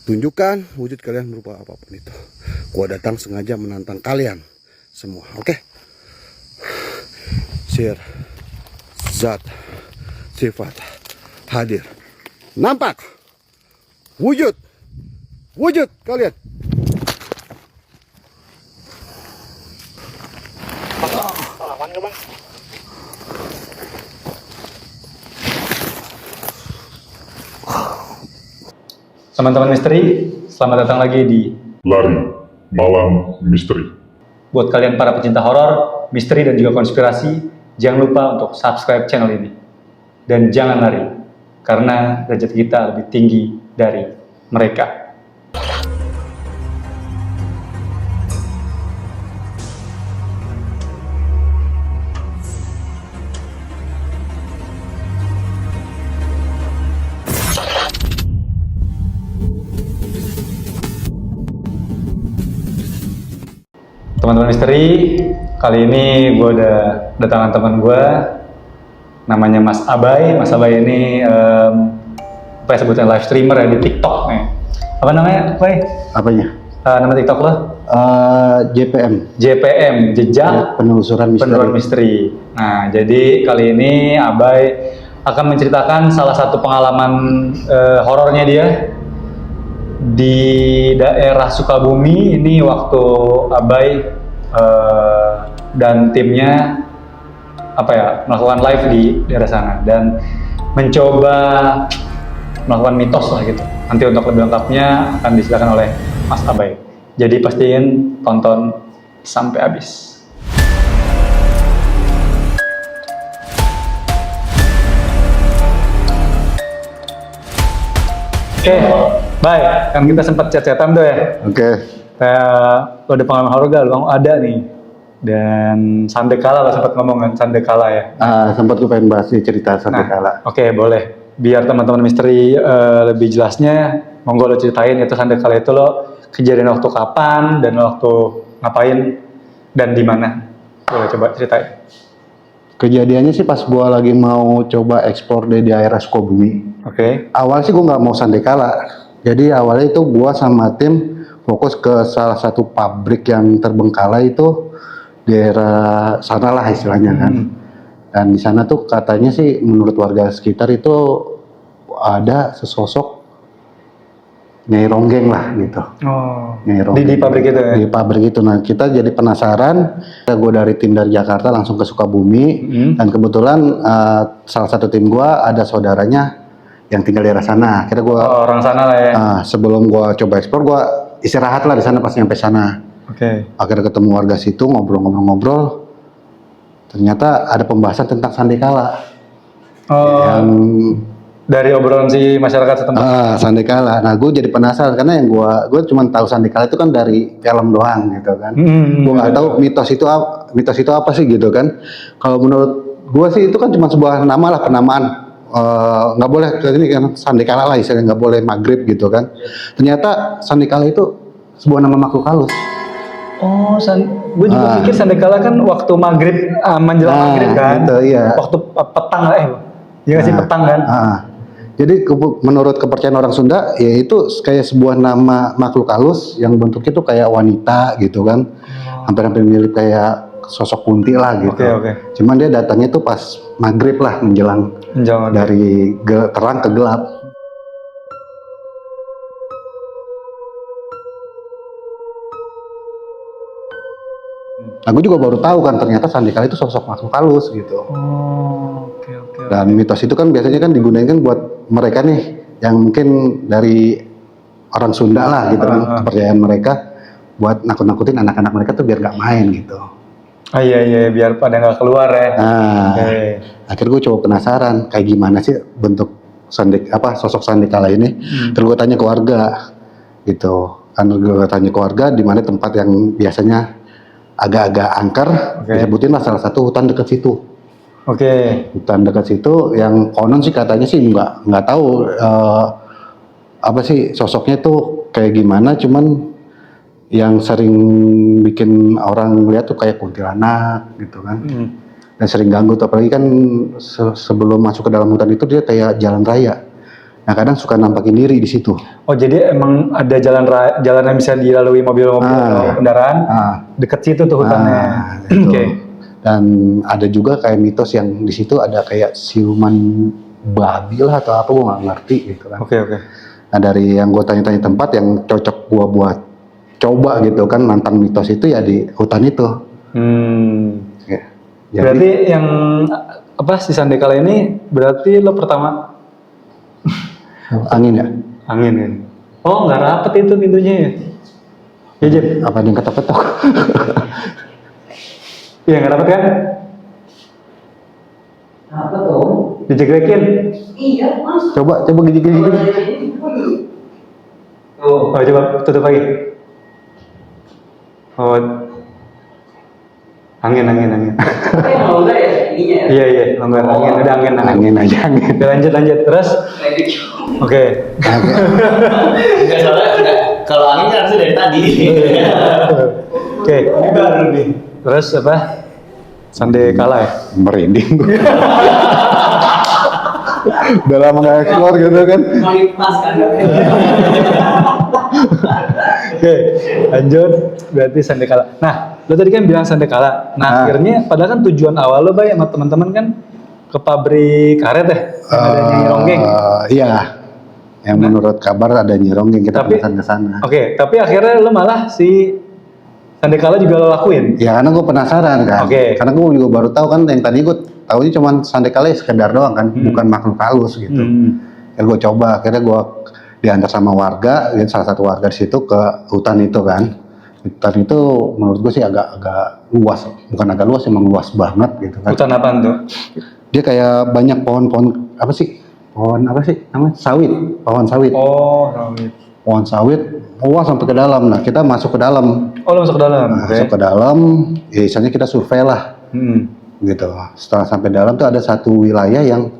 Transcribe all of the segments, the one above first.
Tunjukkan wujud kalian berupa apapun itu. Gua datang sengaja menantang kalian semua. Oke? Sir, zat, sifat, hadir. Nampak? Wujud kalian. Lawan ke bang? Teman-teman misteri, selamat datang lagi di Lari Malam Misteri. buat kalian para pecinta horor, misteri dan juga konspirasi, jangan lupa untuk subscribe channel ini. Dan jangan lari, karena derajat kita lebih tinggi dari mereka. Teman-teman misteri, kali ini gue udah datangan teman gue, namanya Mas Abai. Mas Abai ini apa ya sebutnya, live streamer ya di TikTok nih. Apa namanya, Bay? Apanya? Nama TikTok lo? JPM. JPM, Jejak Penelusuran Misteri. Penelusuran Misteri. Nah, jadi kali ini Abai akan menceritakan salah satu pengalaman horornya dia di daerah Sukabumi. Ini waktu Abai dan timnya melakukan live di daerah sana dan mencoba melakukan mitos lah gitu. Nanti untuk lebih lengkapnya akan disilakan oleh Mas Abai. Jadi pastiin tonton sampai habis. Oke, baik. Kan kita sempat chat-chatan tuh ya. Oke. Kayak lo ada pengalaman horor gak? Lo ada nih. Dan Sandekala lo sempat ngomong kan, Sandekala ya. Sempat gue pengen bahas nih cerita Sandekala. Oke, boleh. Biar teman-teman misteri lebih jelasnya, monggo lo ceritain itu Sandekala itu lo kejadian waktu kapan dan waktu ngapain dan di mana. Boleh coba ceritain. Kejadiannya sih pas gue lagi mau coba ekspor di daerah Sukabumi. Oke. Awalnya sih gue nggak mau Sandekala. Jadi awalnya itu gue sama tim fokus ke salah satu pabrik yang terbengkalai itu daerah sana lah istilahnya kan. Dan di sana tuh katanya sih menurut warga sekitar itu ada sesosok Nyai Ronggeng lah gitu. Oh. Nyai Ronggeng. Di pabrik itu ya? Di pabrik itu. Nah kita jadi penasaran. Gue dari tim dari Jakarta langsung ke Sukabumi. Dan kebetulan salah satu tim gue ada saudaranya yang tinggal di daerah sana. Akhirnya gue orang sana lah ya. sebelum gue coba ekspor gue istirahat lah di sana pas nyampe sana. Oke. Akhirnya ketemu warga situ ngobrol-ngobrol. Ternyata ada pembahasan tentang Sandekala. Yang dari obrolan si masyarakat setempat. Sandekala. Nah, gue jadi penasaran karena yang gue cuma tahu Sandekala itu kan dari film doang gitu kan. Gue nggak tahu mitos itu apa sih gitu kan. Kalau menurut gue sih itu kan cuma sebuah nama lah, penamaan. Nggak boleh ini kan Sandekala lah istilahnya, nggak boleh maghrib gitu kan. Ternyata Sandekala itu sebuah nama makhluk halus. Oh, gue juga pikir Sandekala kan waktu maghrib, menjelang maghrib kan. Gitu, iya. Waktu petang lah iya nggak sih petang kan. Jadi menurut kepercayaan orang Sunda, ya itu kayak sebuah nama makhluk halus yang bentuknya tuh kayak wanita gitu kan. Hampir-hampir mirip kayak sosok kunti lah gitu. Oke. Cuman dia datangnya tuh pas maghrib lah menjelang dari terang ke gelap. Aku juga baru tahu kan ternyata Sandekala itu sosok makhluk halus gitu. Oke. Dan mitos itu kan biasanya kan digunakan buat mereka nih yang mungkin dari orang Sunda lah gitu kan, kepercayaan mereka buat nakut-nakutin anak-anak mereka tuh biar nggak main gitu. Iya, biar pada nggak keluar ya. Akhirnya gue coba penasaran kayak gimana sih bentuk sosok Sandekala ini. Terus gue tanya ke warga gitu. Kan gue tanya ke warga di mana tempat yang biasanya agak-agak angker, disebutin lah salah satu hutan dekat situ. Hutan dekat situ yang konon sih katanya sih nggak tahu apa sih sosoknya tuh kayak gimana, cuman yang sering bikin orang lihat tuh kayak kuntilanak gitu kan. Dan sering ganggu tuh, apalagi kan sebelum masuk ke dalam hutan itu dia kayak jalan raya. Nah kadang suka nampakin diri di situ. Oh jadi emang ada jalan yang bisa dilalui mobil-mobil atau kendaraan deket situ tuh hutannya. Itu. Oke. Dan ada juga kayak mitos yang di situ ada kayak siluman babi lah atau apa, gue nggak ngerti gitu kan. Oke. Nah dari yang gue tanya-tanya tempat yang cocok gue buat coba gitu kan nantang mitos itu ya di hutan itu. Ya. Jadi, Berarti yang apa si Sandekala ini berarti lo pertama angin ya? angin kan? Oh nggak rapet itu pintunya ya? Ya Jep? Apa yang ketok-ketok? Iya nggak rapet kan? Apa tuh? Dijegrekin? Iya, Mas. coba gini-gini. Oh coba tutup lagi. Oh angin. Tapi yang longgar ya ininya ya. Iya longgar angin udah angin. Angin aja angin. Udah, lanjut terus. Oke. Enggak salah, enggak. Kalau angin kan harusnya dari tadi. Oke. Baru nih. Terus apa? Sandekala ya? Merinding gue. Udah lama nggak explore gitu kan. Pas kan. Oke, lanjut. Berarti Sandekala. Nah, lo tadi kan bilang Sandekala. Nah, akhirnya padahal kan tujuan awal lo Bay sama teman-teman kan ke pabrik karet ya? Yang ada Nyi Ronggeng. Iya. Yang menurut kabar ada Nyi Ronggeng, kita penasaran ke sana. Oke, tapi akhirnya lo malah si Sandekala juga lo lakuin. Ya karena gue penasaran kan. Oke. Karena gue juga baru tahu kan yang tadi gue tahunya cuma Sandekala ya sekedar doang kan, bukan makhluk halus gitu. Ya gue coba, akhirnya gue diantar sama warga, gitu, salah satu warga di situ ke hutan itu kan. Hutan itu menurut gue sih agak luas, bukan agak luas, emang luas banget gitu kan. Hutan apaan tuh? Dia kayak banyak pohon-pohon apa sih? Pohon apa sih namanya? Sawit, pohon sawit. Oh, rawit. Pohon sawit, luas sampai ke dalam. Nah kita masuk ke dalam. Oh, lo masuk ke dalam. Oke. Masuk ke dalam, ya misalnya kita survei lah. Gitu. Setelah sampai dalam tuh ada satu wilayah yang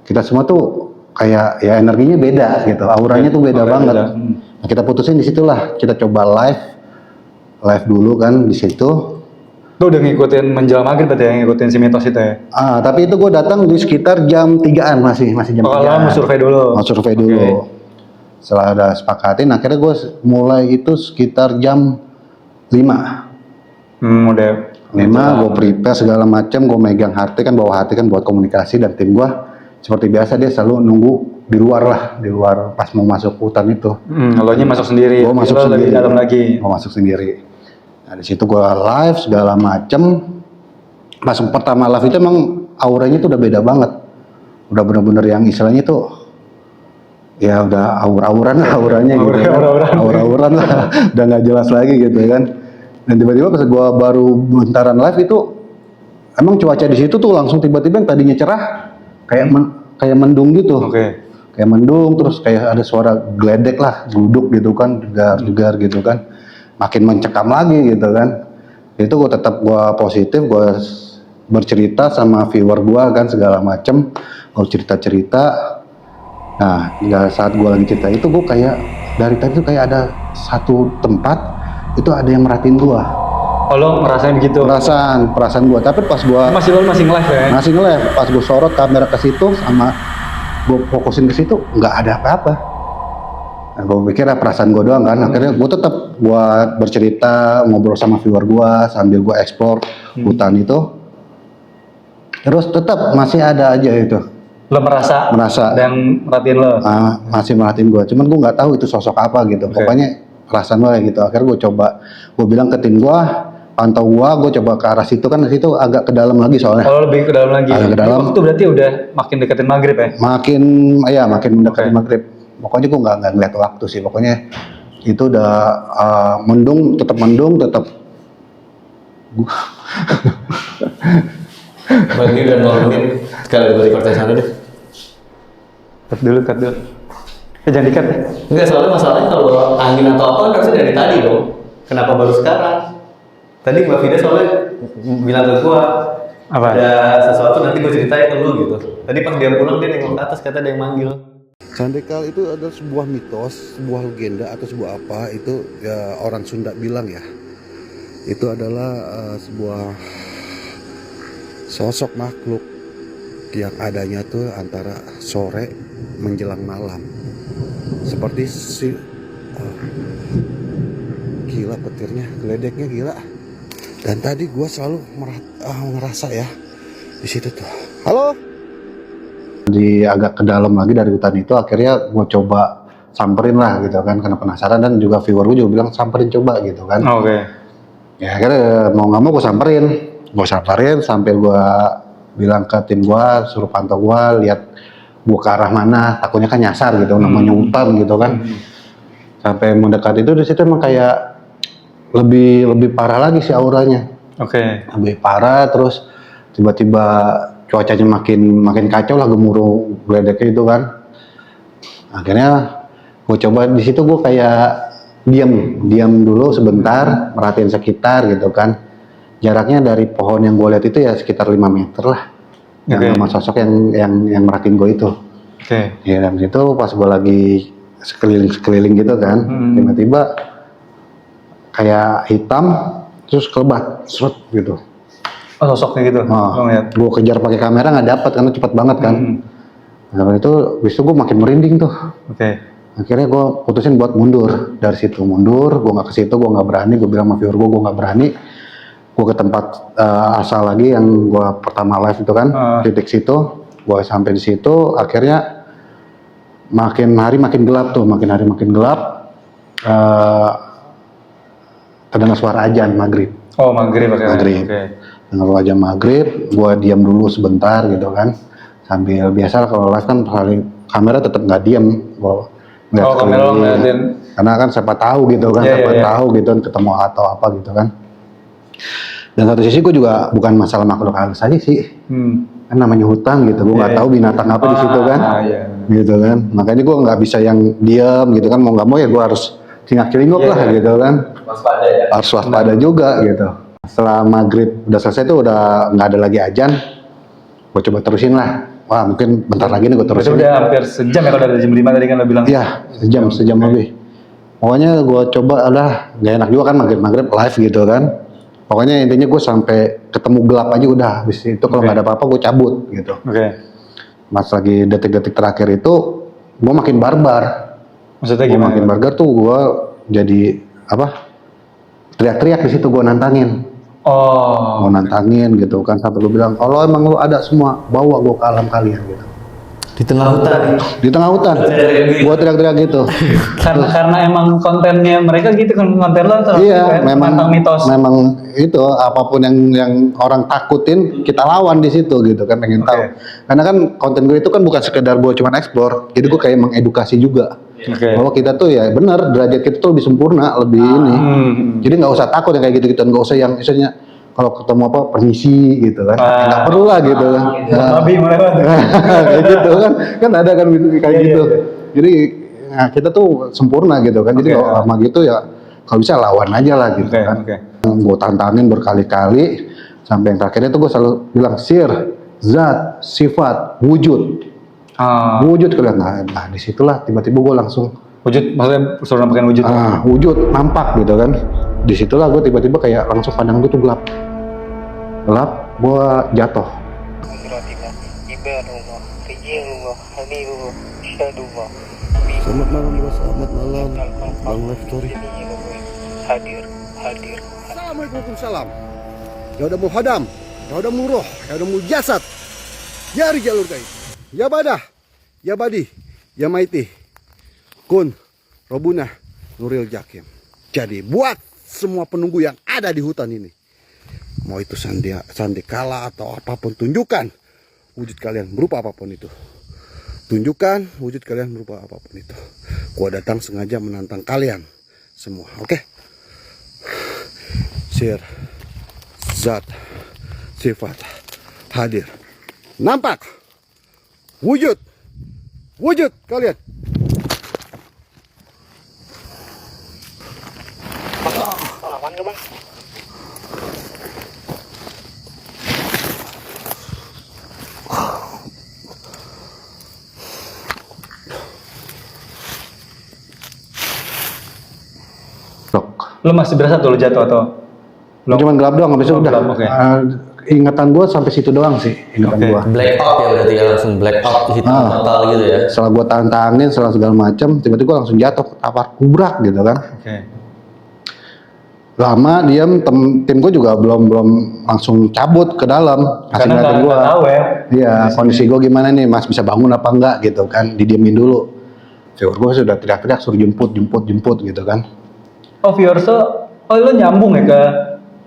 kita semua tuh kayak ya energinya beda gitu, auranya tuh beda banget. Nah, kita putusin di situlah, kita coba live dulu kan di situ. Lo udah ngikutin menjelang maghrib berarti ya, ngikutin si mitos itu ya? Tapi itu gue datang di sekitar jam 3-an masih jam 3. Kalau mau survei dulu? Mau survei dulu. Setelah ada sepakatin, akhirnya gue mulai itu sekitar jam 5. Udah. 5 gue prepare segala macam, gue megang HT kan, bawa HT kan buat komunikasi, dan tim gue seperti biasa dia selalu nunggu di luar pas mau masuk hutan itu. Lo nya masuk sendiri. Gue masuk lo sendiri. lebih dalam lagi. Gue masuk sendiri. Nah di situ gue live segala macem. Pas pertama live itu emang auranya tuh udah beda banget. Udah bener-bener yang istilahnya tuh ya udah auranya gitu kan. Aura-auran lah. Udah nggak jelas lagi gitu kan. Dan tiba-tiba pas gue baru bentaran live itu emang cuaca di situ tuh langsung tiba-tiba yang tadinya cerah kayak mendung gitu. Kayak mendung, terus kayak ada suara geledek lah, gluduk gitu kan, jegar gitu kan, makin mencekam lagi gitu kan. Itu gue tetap positif, gue bercerita sama viewer gue kan segala macem, gue cerita. Nah saat gue lagi cerita itu gue kayak dari tadi tuh kayak ada satu tempat itu ada yang merhatiin gue. Oh lo ngerasain begitu? Perasaan gue, tapi pas gue masih nge-live ya? Masih nge-live, pas gue sorot kamera ke situ sama gue fokusin ke situ nggak ada apa-apa. Nah, gue pikir perasaan gue doang kan. Akhirnya gue tetap buat bercerita, ngobrol sama viewer gue sambil gue explore hutan itu. Terus tetap masih ada aja itu. Lo merasa dan merhatiin lo? Masih merhatiin gue. Cuman gue nggak tahu itu sosok apa gitu. Pokoknya perasaan gue gitu. Akhirnya gue coba, gue bilang ke tim gue, pantau gue coba ke arah situ kan, situ agak ke dalam lagi soalnya. Oh lebih ke dalam lagi. Agak ke dalam. Itu berarti udah makin deketin maghrib ya? Makin mendekati maghrib. Pokoknya gue nggak ngeliat waktu sih. Pokoknya itu udah mendung, tetap. Berarti udah 0 menit. Sekali balik kortes sana deh. Cut dulu. Jangan di-cut ya? Enggak, soalnya masalahnya kalau angin atau apa kan harusnya dari tadi dong. Kenapa baru sekarang? Tadi Mbak Vida soalnya bilang ke gua ada sesuatu nanti gua ceritain ke lu gitu. Tadi pas dia pulang dia nengok ke atas, kata ada yang manggil. Sandekala itu adalah sebuah mitos, sebuah legenda atau sebuah apa itu ya orang Sunda bilang ya. Itu adalah sebuah sosok makhluk yang adanya tuh antara sore menjelang malam. Seperti si gila petirnya, geledeknya gila. Dan tadi gue selalu ngerasa ya di situ tuh. Halo. Di agak ke dalam lagi dari hutan itu, akhirnya gue coba samperin lah gitu kan, karena penasaran, dan juga viewer gue juga bilang samperin coba gitu kan. Oke. Ya akhirnya mau nggak mau gue samperin sampai gue bilang ke tim gue, suruh pantau gue, lihat gue ke arah mana, takutnya kan nyasar gitu, namanya hutan gitu kan. Sampai mendekat itu, di situ emang kayak lebih parah lagi sih auranya. Oke. Lebih parah, terus tiba-tiba cuacanya makin kacau lah, gemuruh geledeknya itu kan. Akhirnya gue coba di situ, gue kayak diam dulu sebentar, merhatiin sekitar gitu kan. Jaraknya dari pohon yang gue lihat itu ya sekitar 5 meter lah. Yang sama sosok yang merhatiin gue itu. Oke. Ya dan situ pas gue lagi sekeliling gitu kan, tiba-tiba kayak hitam terus kelebat, serut gitu. Oh, sosoknya gitu. Gue kejar pakai kamera nggak dapat karena cepat banget kan. Nah itu, habis itu gue makin merinding tuh. Oke. Akhirnya gue putusin buat mundur dari situ, gue nggak ke situ, gue nggak berani, gue bilang sama viewer gue nggak berani. Gue ke tempat asal lagi yang gue pertama live itu kan, titik situ, gue sampai di situ, akhirnya makin hari makin gelap tuh, terdengar suara azan maghrib. Oh, maghrib. Maghrib. Dengar azan maghrib, gue diam dulu sebentar gitu kan, sambil biasa kalau live kan kamera tetap nggak diam, kamera ngeliatin. Karena kan siapa tahu gitu kan, tahu gitu kan ketemu atau apa gitu kan. Dan satu sisi gue juga bukan masalah makhluk halus aja sih, kan namanya hutan gitu, gue nggak tahu binatang apa di situ kan, gitu kan. Makanya gue nggak bisa yang diam gitu kan, mau nggak mau ya gue harus cingak-cilinguk lah gitu kan. Waspada ya. Harus waspada juga gitu. Setelah maghrib udah selesai tuh, udah nggak ada lagi azan, gue coba terusin lah. Wah mungkin bentar lagi nih gue terusin. Itu udah hampir sejam ya, kalau dari jam 5 tadi kan lo bilang. Iya, sejam lebih. Pokoknya gue coba, gak enak juga kan maghrib live gitu kan. Pokoknya intinya gue sampai ketemu gelap aja udah. Habis itu kalau nggak ada apa-apa gue cabut gitu. Pas lagi detik-detik terakhir itu gue makin barbar. Maksudnya gimana? Makin barbar tuh gue jadi teriak-teriak di situ, gue nantangin. Mau nantangin gitu kan, sampai gue bilang kalau emang lu ada semua bawa gue ke alam kalian gitu. Di tengah hutan. Di tengah hutan. Gue teriak-teriak gitu. Karena emang kontennya mereka gitu kan, konten lo tuh. Iya, memang mitos. Memang itu apapun yang orang takutin kita lawan di situ gitu kan, pengen tahu. Karena kan konten gue itu kan bukan sekedar gue cuma eksplor, jadi gue kayak mengedukasi juga. Bahwa kita tuh ya benar, derajat kita tuh lebih sempurna, lebih ini. Jadi nggak usah takut yang kayak gitu-gituan, nggak usah yang misalnya kalau ketemu apa permisi gitu kan, nggak perlu lah gitu kan. Babi mulai kayak gitu kan ada kan kayak gitu. Jadi kita tuh sempurna gitu kan. Jadi kalau sama gitu ya kalau bisa lawan aja lah gitu kan. Gue tantangin berkali-kali sampai yang terakhirnya tuh gue selalu bilang sir, zat, sifat, wujud. Wujud kalian. Nah disitulah tiba-tiba gue langsung wujud, maksudnya suruh nampakin wujud. Wujud nampak gitu kan. Disitulah gue tiba-tiba kayak langsung pandang gue tuh gelap, gue jatuh. Selamat malam bos, selamat malam Bang Live Story. Hadir. Assalamualaikum, salam. Ya udah mau hadam, ya udah mau roh, ya udah mau jasad. Ya jalur kai. Ya badah, ya badi, ya maiti. Kun, Robuna, Nuril Jakim. Jadi buat semua penunggu yang ada di hutan ini, mau itu sandikala atau apapun, tunjukkan wujud kalian berupa apapun itu. Tunjukkan wujud kalian berupa apapun itu. Gua datang sengaja menantang kalian semua, oke? Sir, zat, sifat, hadir. Nampak wujud kalian. Aman gak bang? Lo masih berasa tuh lo jatuh atau? Cuman gelap doang, habis itu udah. ingatan gue sampai situ doang sih, ingatan Oke. gue. Black out ya berarti ya, langsung black out hitam total gitu ya. Setelah gue tahan-tahanin, setelah segala macam, tiba-tiba langsung jatuh, tapar kubrak gitu kan. Oke. Lama diam, tim gue juga belum langsung cabut ke dalam, kasih Karena ngeliatin gue. nggak tahu ya. Iya, kondisi gue gimana nih, Mas bisa bangun apa enggak gitu kan, didiemin dulu. Viewer gue sudah teriak-teriak suruh jemput gitu kan. Oh Fiorso, oh lo nyambung ya ke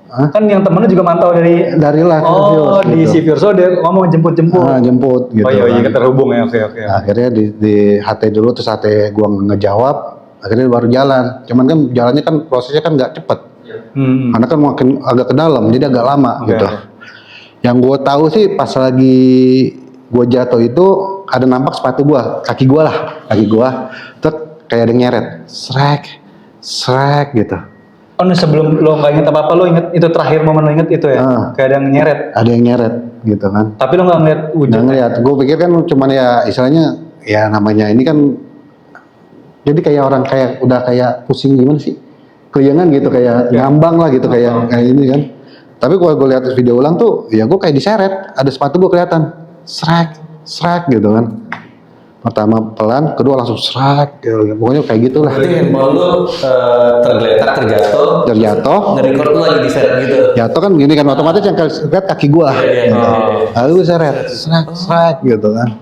Hah? kan yang temennya juga mantau dari Live oh Viewers, di gitu. si Fiorso dia ngomong jemput Jemput gitu. oh iya kan. terhubung ya, oke. Nah, akhirnya di HT dulu, terus HT gua ngejawab, akhirnya baru jalan. Cuman kan jalannya kan prosesnya kan nggak cepet, karena kan makin agak ke dalam, jadi agak lama Oke, gitu. oke. Yang gua tahu sih pas lagi gua jatuh itu ada nampak sepatu gua, kaki gua, terus kayak ada yang nyeret, srek gitu. Oh nah, sebelum lo nggak inget apa lo inget itu terakhir momen lo inget itu ya, kayak ada yang nyeret. Ada yang nyeret gitu kan. Tapi lo nggak ngeliat Nggak wujud. ngeliat, gue pikir kan cuman ya istilahnya ya namanya ini kan jadi kayak orang kayak udah kayak pusing gimana sih, keliangan gitu kayak ngambang lah gitu kayak ini kan. Tapi kalau gue lihat video ulang tuh ya gue kayak diseret, ada sepatu gue kelihatan srek gitu kan. Pertama pelan, kedua langsung srek gitu. Pokoknya kayak gitulah. Berarti handphone lu tergeletak, Terjatuh, nge-record lu lagi diseret gitu. jatuh kan gini kan otomatis yang lihat kaki gua. Lalu gue seret, srek gitu kan.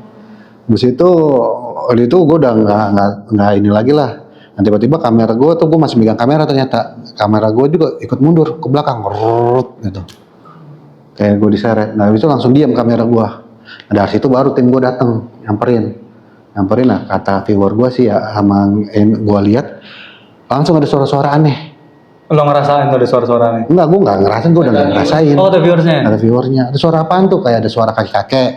Habis itu gua udah nggak ini lagi lah. Nah, tiba-tiba kamera gua tuh, gua masih megang kamera ternyata. Kamera gua juga ikut mundur ke belakang, gitu. Kayak gua diseret. Nah, habis itu langsung diam kamera gua. Nah, dari situ baru tim gua datang, nyamperin. Nah kata viewer gua sih ya sama yang gua lihat langsung ada suara-suara aneh. Lo ngerasain tuh ada suara-suaranya? Enggak, gua nggak ngerasain, gua udah nggak ngerasain. Oh ada viewersnya? Ada viewernya. Ada suara apaan tuh? Kayak ada suara kakek-kakek.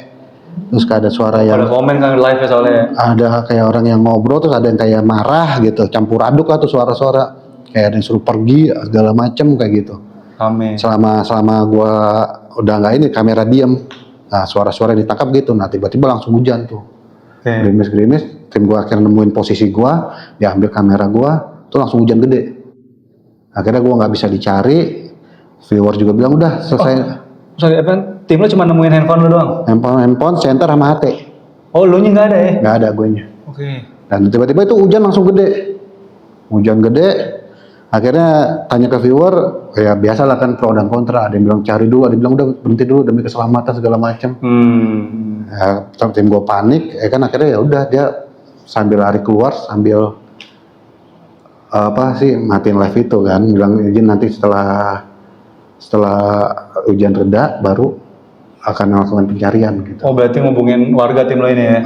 Terus kayak ada suara yang Ada komen kan live ya soalnya. ada kayak orang yang ngobrol, terus ada yang kayak marah gitu, campur aduk lah tuh suara-suara. Kayak ada yang suruh pergi segala macem kayak gitu. Amin. Selama gua udah nggak ini kamera diem. Nah suara-suara yang ditangkap gitu. Nah tiba-tiba langsung hujan tuh. Oke. Gerimis, tim gua akhirnya nemuin posisi gua, diambil kamera gua, tuh langsung hujan gede. Akhirnya gua nggak bisa dicari, viewer juga bilang udah selesai. Sorry, tim lo cuma nemuin handphone lo doang? Handphone, center sama HT, Oh lo nya nggak ada ya? nggak ada guenya. Oke. Dan tiba-tiba itu hujan langsung gede, akhirnya tanya ke viewer, ya biasalah kan pro dan kontra, ada yang bilang cari dulu, ada yang bilang udah berhenti dulu demi keselamatan segala macam. Ya, tim gue panik, ya kan akhirnya ya udah dia sambil lari keluar, sambil matiin live itu kan, bilang izin nanti setelah hujan reda baru akan melakukan pencarian gitu. Oh berarti ngubungin warga tim lo ini ya?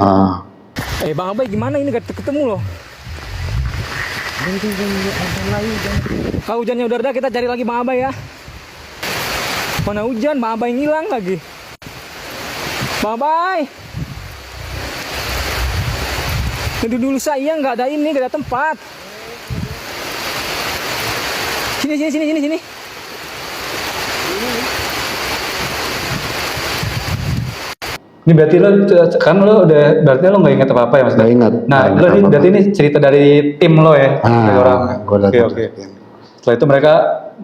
Bang Abai gimana ini gak ketemu loh? Kalau hujannya udah reda kita cari lagi Bang Abai ya. Mana hujan, Bang Abai ngilang lagi. Bang Abai. Tunggu dulu saya nggak ada ini, nggak ada tempat. Sini. Ini berarti lo kan lo udah berarti lo nggak ingat apa-apa ya Mas? Nggak ingat. Nah, Nggak lo ingat ini apa-apa. berarti ini cerita dari tim lo ya? Dari orang. Gua datang. Oke. Setelah itu mereka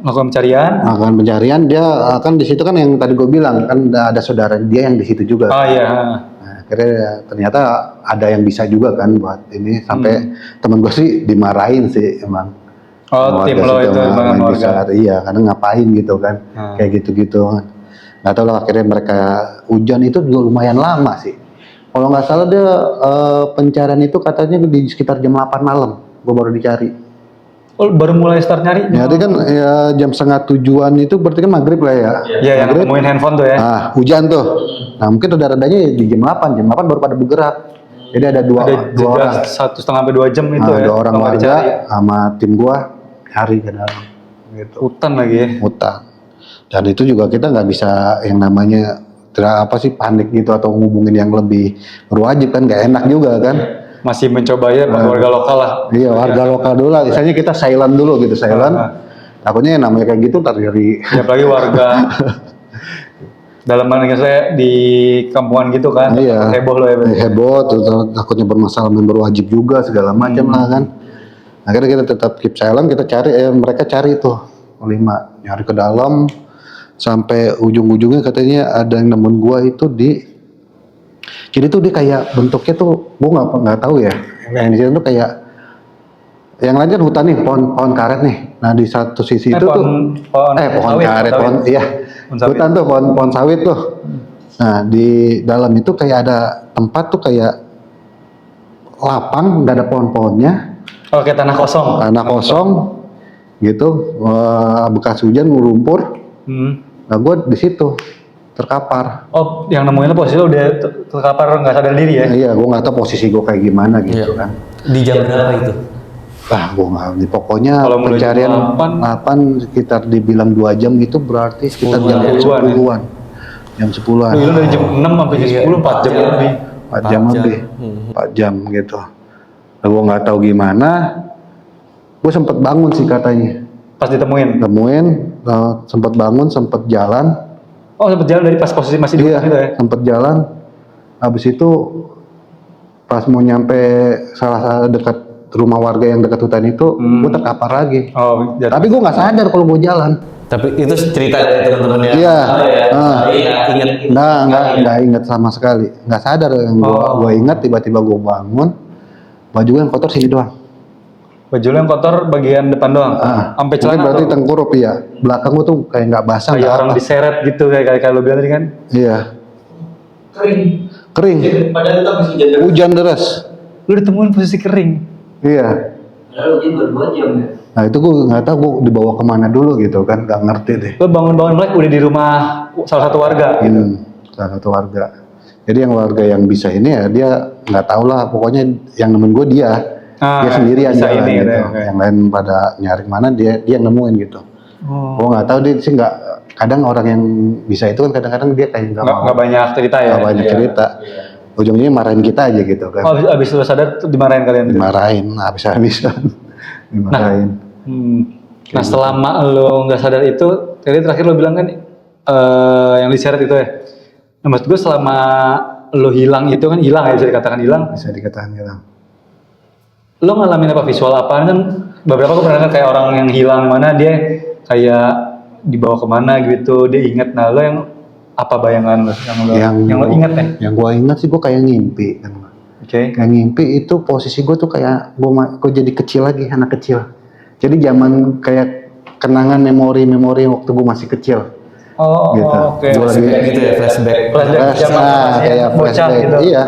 melakukan pencarian. Melakukan pencarian, dia kan di situ kan yang tadi gue bilang kan ada saudara dia yang di situ juga. Oh iya. Nah, akhirnya ternyata ada yang bisa juga kan buat ini sampai temen gue sih dimarahin sih emang. Oh, tim Warga lo situ itu emang dengan main warga. bisa, iya karena ngapain gitu kan, kayak gitu-gitu. Nggak tahu lah akhirnya mereka hujan itu juga lumayan lama sih. Kalau nggak salah dia pencarian itu katanya di sekitar jam 8 malam, gue baru dicari. Oh, baru mulai start nyari? Ya, kan ya, jam 6:30-an itu berarti kan maghrib lah ya. Iya, yang Maghrib. nemuin handphone tuh ya. Nah, hujan tuh. Nah, mungkin reda-redanya di jam 8 baru pada bergerak. Jadi ada dua orang. 1,5 sampai 2 jam itu Nah, ya. dua orang kalau warga dicari. sama tim gua nyari ke dalam. Gitu. Hutan lagi ya. Hutan. Dan itu juga kita nggak bisa yang namanya panik gitu atau ngubungin yang lebih berwajib kan, nggak enak juga kan. Masih mencoba ya pakai warga lokal lah. Iya, warga lokal dulu lah. Misalnya kita silent dulu gitu, silent. Takutnya yang namanya kayak gitu dari Ya apalagi warga dalam mana saya di kampungan gitu kan. Iya. Heboh lo ya. berarti. heboh, terus takutnya bermasalah yang berwajib juga segala macam lah kan. Akhirnya kita tetap keep silent, kita cari mereka cari tuh 5 nyari ke dalam sampai ujung-ujungnya katanya ada yang nemen gua itu jadi tuh dia kayak bentuknya tuh gua nggak tahu ya, yang di sini tuh kayak yang lain kan hutan nih, pohon karet nih. Nah di satu sisi itu pohon sawit, karet, iya, pohon sawit. hutan tuh pohon sawit tuh. Nah di dalam itu kayak ada tempat tuh kayak lapang, nggak ada pohon-pohonnya. Oh, kayak tanah kosong. Gitu, bekas hujan lumpur. Nah gue di situ terkapar. Oh, yang nemuin lo posisi lo udah terkapar nggak sadar diri ya? Iya, gue nggak tahu posisi gue kayak gimana gitu kan. Di jam berapa itu? Gue nggak, pokoknya Kalau mulai pencarian jam 8 sekitar dibilang 2 jam itu berarti sekitar jam 10-an. Jam 10-an. Lu dari jam 6 sampai jam 10, 4 jam lebih. 4 jam lebih. 4 jam gitu. Nah, gue nggak tahu gimana. Gue sempet bangun sih katanya. Pas ditemuin? Sempet bangun, sempet jalan. Oh, sempet jalan dari pas posisi masih di Iya, gitu ya? sempet jalan. Habis itu pas mau nyampe salah dekat rumah warga yang dekat hutan itu, gue terkapar lagi. Oh, Tapi gue nggak sadar kalau gue jalan. Tapi itu cerita dari teman-temannya. Iya. Ingat. Nggak ingat sama sekali. Nggak sadar yang gue ingat tiba-tiba gue bangun, baju yang kotor sini doang. Baju lo yang kotor bagian depan doang? Sampai celana berarti tuh? tengkurup ya. Belakang gue tuh kayak nggak basah. Kayak nggak orang apa. diseret gitu, kayak lo bilang tadi kan? Iya. Kering. Padahal itu habis Hujan deras. Lu ditemuin posisi kering? Iya. Lalu hujan baru 2 jam ya. Nah itu gue nggak tahu gue dibawa kemana dulu gitu kan, nggak ngerti deh. Lo bangun-bangun melek udah di rumah salah satu warga gitu? Salah satu warga. Jadi yang warga yang bisa ini ya dia nggak tahu lah, pokoknya yang nemuin gue dia sendirian bisa jalan ini, gitu. okay. Yang lain pada nyari mana dia yang nemuin gitu. Gue nggak tahu dia sih nggak, kadang orang yang bisa itu kan kadang-kadang dia kayak Nggak banyak cerita ya? nggak banyak cerita. Ujungnya marahin kita aja gitu kan. Oh, abis lo sadar tuh dimarahin kalian? Dimarahin habis-habisan. Dimarahin. Nah selama lo nggak sadar itu, tadi terakhir lo bilang kan yang diseret itu ya. Nah maksud gue selama lo hilang itu kan hilang ya, bisa dikatakan hilang. Bisa dikatakan hilang. Lo ngalamin apa visual apaan kan? Beberapa gue pernah kan kayak orang yang hilang mana dia kayak dibawa kemana gitu, dia inget. Nah lo yang apa bayangan lo yang lo inget ya? Yang gue ingat sih gue kayak ngimpi kan. Oke. Kayak ngimpi itu posisi gue tuh kayak gue jadi kecil lagi, anak kecil. Jadi zaman kayak kenangan memori waktu gue masih kecil. Oh, gitu. oke. Gua lagi gitu ya, flashback. kayak bocah flashback. gitu. Iya.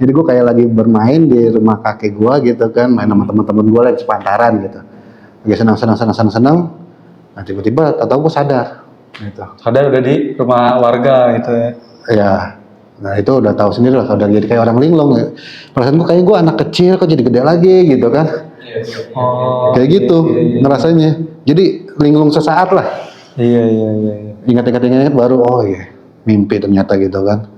Jadi gue kayak lagi bermain di rumah kakek gue gitu kan, main sama teman-teman gue lagi sepantaran gitu. Lagi senang. Nah tiba-tiba tahu gue sadar. Gitu. Sadar udah di rumah warga gitu ya. Ya. Nah itu udah tahu sendiri lah, udah jadi kayak orang linglung. Perasaan gue kayak gue anak kecil kok jadi gede lagi gitu kan. Oh. Kayak gitu ngerasanya. Jadi linglung sesaat lah. Iya. Ingat baru oh iya mimpi ternyata gitu kan.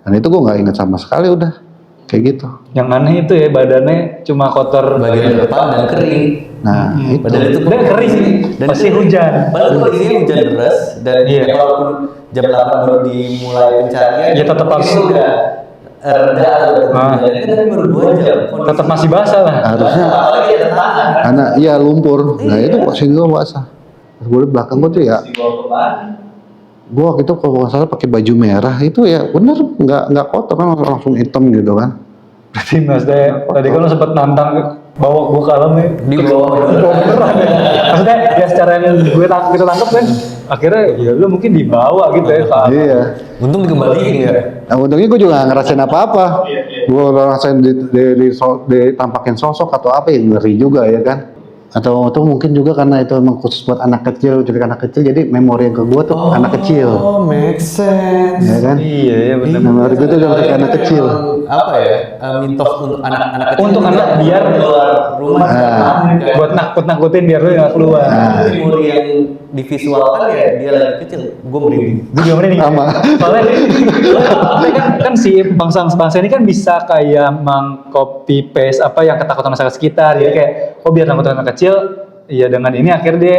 Dan itu gue nggak ingat sama sekali udah kayak gitu. Yang aneh itu ya badannya cuma kotor Bagian depan dan kering. Nah itu. Badan itu dan kering dan pasti hujan. Padahal kondisinya hujan deras dan Iya. walaupun jam 8 baru dimulai pencarian, Ya, tetap harus. itu udah reda atau kan baru 2 jam. Tetap masih basah lah. Harusnya Apalagi ada tanah kan. karena iya lumpur. Nah itu posisi gue basah. Terus gue di belakang gue tuh ya. Dibawa ke mana? Gue waktu itu kalau nggak salah pakai baju merah itu ya bener nggak kotor kan langsung hitam gitu kan. Berarti Mas Daya, tadi kan lo sempet nantang bawa gue ke alam nih. Di bawah Beneran ya. Maksudnya ya secara yang kita tangkap kan, akhirnya ya lu mungkin dibawa gitu ya ke alam. Iya. Untung dikembaliin ya. Nah untungnya gue juga nggak ngerasain apa-apa. Gue ngerasain ditampakin sosok atau apa ya ngeri juga ya kan. Atau mungkin juga karena itu emang khusus buat anak kecil, culik anak kecil, jadi memori yang ke gue tuh anak kecil. Oh, make sense. Ya kan? Iya benar. Memori gue tuh udah kayak anak kecil. Apa ya? Mitos untuk anak-anak kecil. Untuk anak biar keluar rumah. Buat nakut-nakutin biar lu nggak keluar. Memori yang divisualkan ya dia lagi kecil. Gue merinding. Gue juga merinding. Sama. Soalnya kan si bangsa ini kan bisa kayak meng-copy paste apa yang ketakutan masyarakat sekitar. Jadi kayak biar nakut anak kecil, ya dengan ini akhirnya dia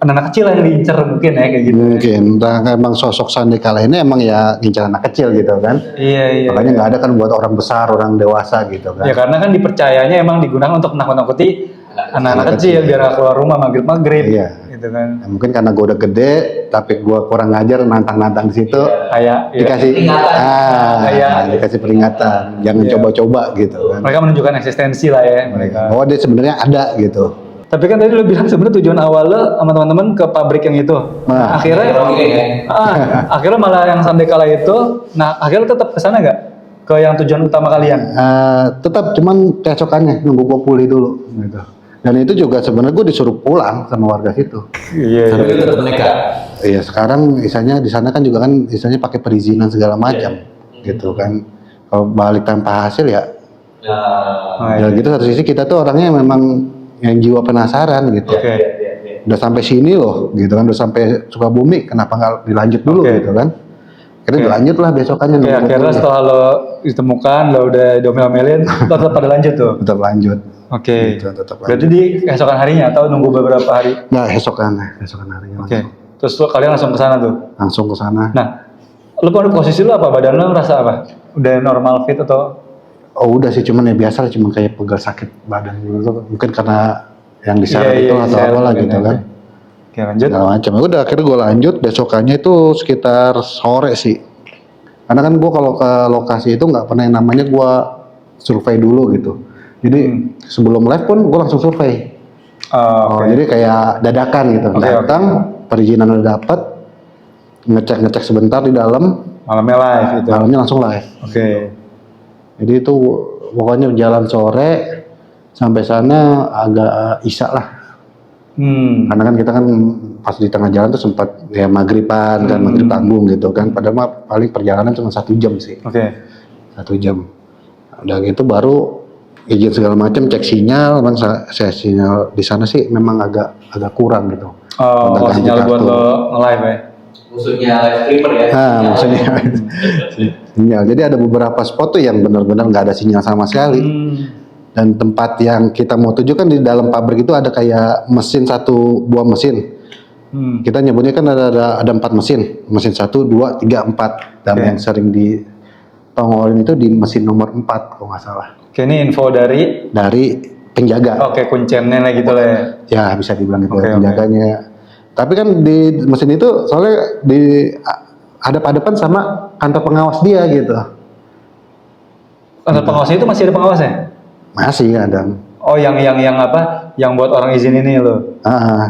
anak kecil yang diincer mungkin ya kayak gitu. Mungkin, nah, emang sosok Sandikala ini emang ya ngincar anak kecil gitu kan. Iya. Makanya nggak ada kan buat orang besar, orang dewasa gitu kan. Ya karena kan dipercayanya emang digunakan untuk menakut-nakuti anak-anak kecil biar nggak keluar rumah maghrib. Iya. gitu kan. Ya, mungkin karena gue udah gede, tapi gue kurang ngajar nantang-nantang di situ, Kayak dikasih Kayak- dikasih peringatan, jangan coba-coba gitu kan. mereka menunjukkan eksistensi lah ya mereka. Bahwa dia sebenarnya ada gitu. Tapi kan tadi lo bilang sebenarnya tujuan awal lo sama teman-teman ke pabrik yang itu. Nah. Akhirnya malah yang Sandekala itu, nah akhirnya tetap ke sana nggak? Ke yang tujuan utama kalian? Tetap cuman keesokannya nunggu gue pulih dulu gitu. Dan itu juga sebenarnya gue disuruh pulang sama warga situ. Iya. Tapi lu tetap nekat. Iya sekarang misalnya di sana kan juga kan misalnya pakai perizinan segala macam gitu kan. Kalau balik tanpa hasil ya, ya gitu satu sisi kita tuh orangnya memang yang jiwa penasaran gitu. Oke. Udah sampai sini loh gitu kan, udah sampai Sukabumi, kenapa nggak dilanjut dulu Oke. gitu kan? Akhirnya dilanjut lah besokannya. Ya, nunggu akhirnya pulih. setelah lo ditemukan, lo udah diomel-omelin, lo tetap pada lanjut tuh. Tetap lanjut. Oke. Gitu, tetap Berarti lanjut. di keesokan harinya atau nunggu beberapa hari? Nggak esokan harinya. Oke. Terus lo kalian langsung ke sana tuh. Langsung ke sana. Nah, lo pada posisi lo apa? Badan lo ngerasa apa? Udah normal fit atau? Oh udah sih, cuman ya biasa lah, cuman kayak pegal sakit badan gitu. Mungkin karena yang diseret itu atau diseret apalah mungkin gitu ya. kan. Oke, lanjut. Segala macam. Ya udah akhirnya gue lanjut, besokannya itu sekitar sore sih. Karena kan gue kalau ke lokasi itu nggak pernah yang namanya gue survei dulu gitu. Jadi sebelum live pun gue langsung survei. Oh, oke. Jadi kayak dadakan gitu. Oke, Datang, perizinan udah dapet, ngecek sebentar di dalam, Malamnya live itu. malamnya langsung live. Oke. Jadi itu pokoknya jalan sore sampai sana agak isak lah. Karena kan kita kan pas di tengah jalan tuh sempat ya maghriban kan, maghrib tanggung gitu kan. Padahal mah paling perjalanan cuma 1 jam sih, Oke. 1 jam. Udah gitu baru izin segala macam, cek sinyal. Memang saya sinyal di sana sih memang agak kurang gitu. Oh, Udah ganti sinyal buat kartu. lo nge-live ya? Musuhnya live streamer ya. Maksudnya sinyal. Jadi ada beberapa spot tuh yang benar-benar nggak ada sinyal sama sekali. Dan tempat yang kita mau tuju kan di dalam pabrik itu ada kayak mesin, satu buah mesin. Kita nyebutnya kan ada 4 mesin. Mesin 1, 2, 3, 4. Dan Oke. yang sering ditongolin itu di mesin nomor 4 kalau nggak salah. Oke, ini info dari Dari penjaga. oke kuncennya lah gitu lah ya. Ya bisa dibilang itu Oke, penjaganya. Tapi kan di mesin itu soalnya di hadap-hadapan sama kantor pengawas dia gitu. Kantor pengawasnya itu masih ada pengawasnya? Masih ada. Oh, yang apa? Yang buat orang izin ini lo.